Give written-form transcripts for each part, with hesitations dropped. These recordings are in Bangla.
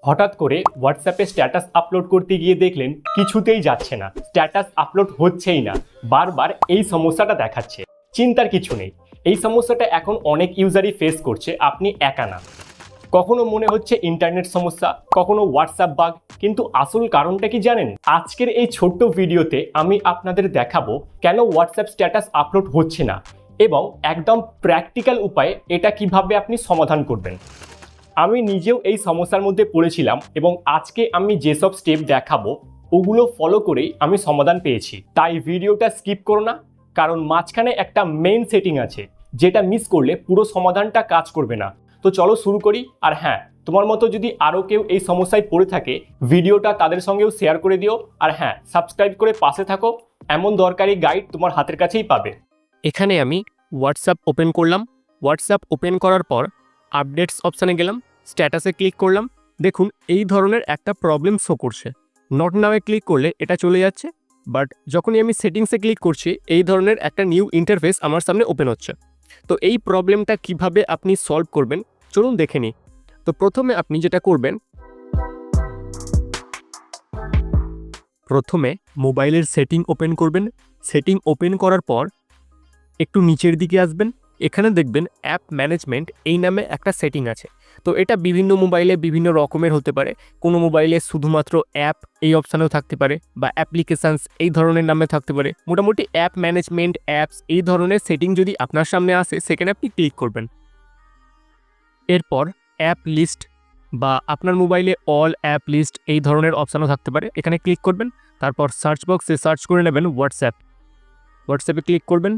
হঠাৎ করে হোয়াটসঅ্যাপে স্ট্যাটাস আপলোড করতে গিয়ে দেখলেন কিছুতেই যাচ্ছে না, স্ট্যাটাস আপলোড হচ্ছেই না, বারবার এই সমস্যাটা দেখাচ্ছে। চিন্তার কিছু নেই, এই সমস্যাটা এখন অনেক ইউজারই ফেস করছে, আপনি একা না। কখনো মনে হচ্ছে ইন্টারনেট সমস্যা, কখনো হোয়াটসঅ্যাপ বাগ, কিন্তু আসল কারণটা কি জানেন? আজকের এই ছোট্ট ভিডিওতে আমি আপনাদের দেখাবো কেন হোয়াটসঅ্যাপ স্ট্যাটাস আপলোড হচ্ছে না এবং একদম প্র্যাকটিক্যাল উপায়ে এটা কিভাবে আপনি সমাধান করবেন। আমি নিজেও এই সমস্যার মধ্যে পড়েছিলাম এবং আজকে আমি যেসব স্টেপ দেখাবো ওগুলো ফলো করেই আমি সমাধান পেয়েছি। তাই ভিডিওটা স্কিপ করো না, কারণ মাঝখানে একটা মেইন সেটিং আছে যেটা মিস করলে পুরো সমাধানটা কাজ করবে না। তো চলো শুরু করি। আর হ্যাঁ, তোমার মতো যদি আরও কেউ এই সমস্যায় পড়ে থাকে ভিডিওটা তাদের সঙ্গেও শেয়ার করে দিও। আর হ্যাঁ, সাবস্ক্রাইব করে পাশে থাকো, এমন দরকারি গাইড তোমার হাতের কাছেই পাবে। এখানে আমি হোয়াটসঅ্যাপ ওপেন করলাম। হোয়াটসঅ্যাপ ওপেন করার পর আপডেটস অপশানে গেলাম, স্ট্যাটাসে ক্লিক করলাম। দেখুন এই ধরনের একটা প্রবলেম শো করছে। নট নাওয়ে ক্লিক করলে এটা চলে যাচ্ছে, বাট যখনই আমি সেটিংসে ক্লিক করছি এই ধরনের একটা নিউ ইন্টারফেস আমার সামনে ওপেন হচ্ছে। তো এই প্রবলেমটা কিভাবে আপনি সলভ করবেন চলুন দেখে নিই। তো প্রথমে আপনি যেটা করবেন, প্রথমে মোবাইলের সেটিং ওপেন করবেন। সেটিং ওপেন করার পর একটু নিচের দিকে আসবেন, এখানে দেখবেন অ্যাপ ম্যানেজমেন্ট এই নামে একটা সেটিং আছে। তো এটা বিভিন্ন মোবাইলে বিভিন্ন রকমের হতে পারে। কোনো মোবাইলে শুধুমাত্র অ্যাপ এই অপশানেও থাকতে পারে, বা অ্যাপ্লিকেশানস এই ধরনের নামে থাকতে পারে। মোটামুটি অ্যাপ ম্যানেজমেন্ট, অ্যাপস এই ধরনের সেটিং যদি আপনার সামনে আসে সেখানে আপনি ক্লিক করবেন। এরপর অ্যাপ লিস্ট বা আপনার মোবাইলে অল অ্যাপ লিস্ট এই ধরনের অপশানও থাকতে পারে, এখানে ক্লিক করবেন। তারপর সার্চ বক্সে সার্চ করে নেবেন হোয়াটসঅ্যাপ। হোয়াটসঅ্যাপে ক্লিক করবেন।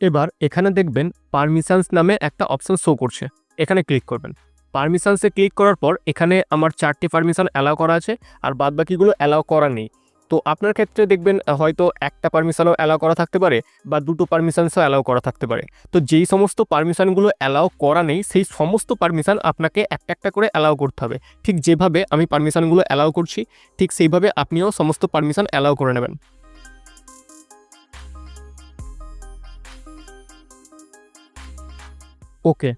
এবার এখানে দেখবেন পারমিশনস নামে একটা অপশান শো করছে, এখানে ক্লিক করবেন। পারমিশনসে ক্লিক করার পর এখানে আমার 4টি পারমিশন অ্যালাউ করা আছে, আর বাদবাকিগুলো অ্যালাউ করা নেই। তো আপনার ক্ষেত্রে দেখবেন হয়তো একটা পারমিশনও অ্যালাউ করা থাকতে পারে বা দুটো পারমিশনসও অ্যালাউ করা থাকতে পারে। তো যেই সমস্ত পারমিশনগুলো অ্যালাউ করা নেই সেই সমস্ত পারমিশন আপনাকে একটা একটা করে অ্যালাউ করতে হবে। ঠিক যেভাবে আমি পারমিশনগুলো অ্যালাউ করছি ঠিক সেইভাবে আপনিও সমস্ত পারমিশন অ্যালাউ করে নেবেন। ওকে,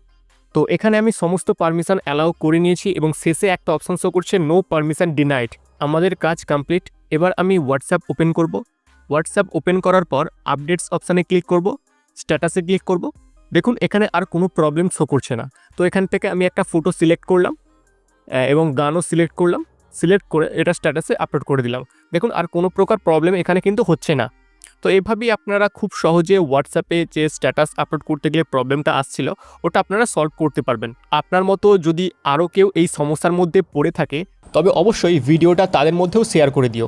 তো এখানে আমি সমস্ত পারমিশন অ্যালাউ করে নিয়েছি এবং শেষে একটা অপশান শো করছে নো পারমিশন ডিনাইড। আমাদের কাজ কমপ্লিট। এবার আমি হোয়াটসঅ্যাপ ওপেন করব। হোয়াটসঅ্যাপ ওপেন করার পর আপডেটস অপশানে ক্লিক করব, স্ট্যাটাসে ক্লিক করব। দেখুন এখানে আর কোনো প্রবলেম শো করছে না। তো এখান থেকে আমি একটা ফটো সিলেক্ট করলাম এবং গানও সিলেক্ট করলাম। সিলেক্ট করে এটা স্ট্যাটাসে আপলোড করে দিলাম। দেখুন আর কোনো প্রকার প্রবলেম এখানে কিন্তু হচ্ছে না। তো এভাবেই আপনারা খুব সহজে হোয়াটসঅ্যাপে যে স্ট্যাটাস আপলোড করতে গেলে প্রবলেমটা আসছিল ওটা আপনারা সলভ করতে পারবেন। আপনার মতো যদি আরও কেউ এই সমস্যার মধ্যে পড়ে থাকে তবে অবশ্যই ভিডিওটা তাদের মধ্যেও শেয়ার করে দিও।